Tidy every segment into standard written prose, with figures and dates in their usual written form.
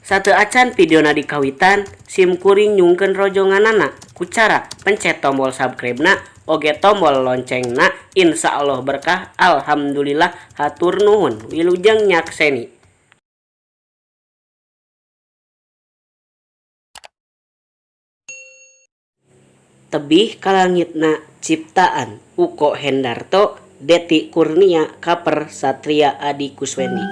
Satu acan videona di kawitan, sim kuring nyungkeun rojonganana ku cara pencet tombol subscribe-na oge tombol loncengna. Insya Allah berkah. Alhamdulillah hatur nuhun. Wilujeng nyakseni. Tebih kalangitna ciptaan Uko Hendarto, Deti Kurnia Kaper Satria Adi Kuswendi.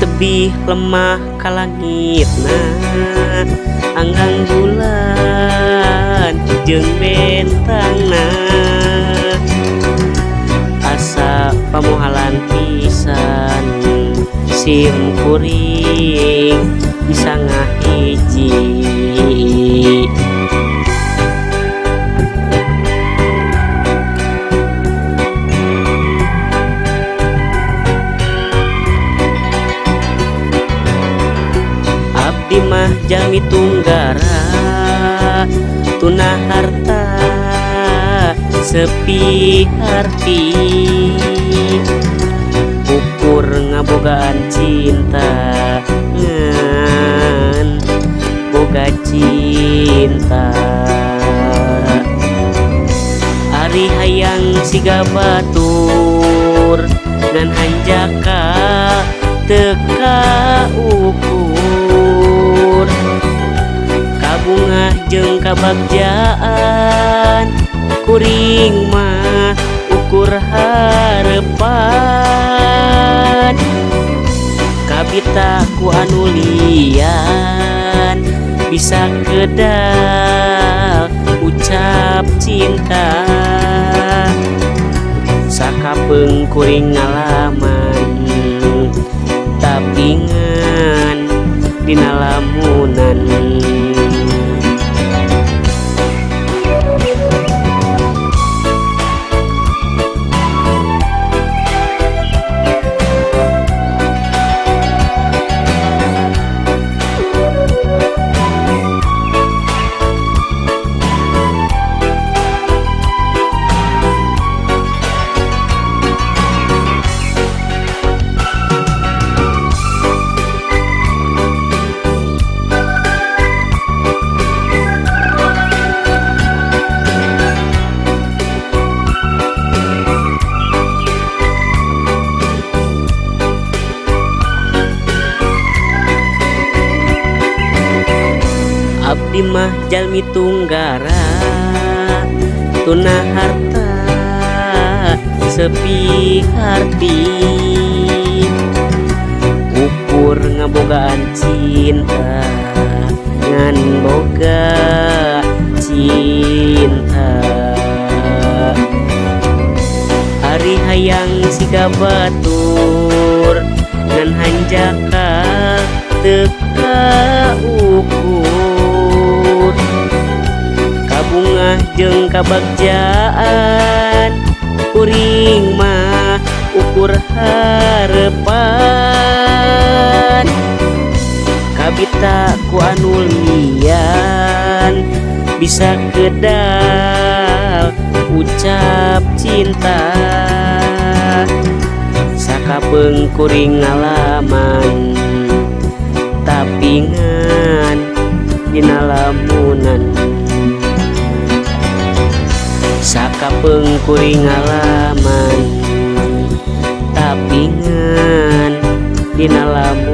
Tebih lemah kalangitna anggang bulan jeung bentangna, asa pamohalan pisan sim kuring bisa ngahiji. Mah jalmi tunggara tunah harta sepi harti, ukur ngabogaan cinta ngan boga cinta. Ari hayang siga batur ngan hanjaka teka ukur, kabungah jeung kabagjaan kuring mah ukur harepan. Kabita ku anu lian bisa kedal ucap cinta, sakapeung kuring ngalaman tapi ngan dina lamunan. Abdi mah jalmi tunggara tunah harta sepi harti, ukur ngabogaan cinta ngan boga cinta. Hari hayang siga batur ngan hanjaka teka ukur, kabungah jeung kabagjaan kuring mah ukur harepan. Kabita ku anu lian bisa kedal ucap cinta, sakapeung kuring ngalaman tapi ngan dina lamunan. Sakapeung kuring ngalaman tapi ngan dina lamunan.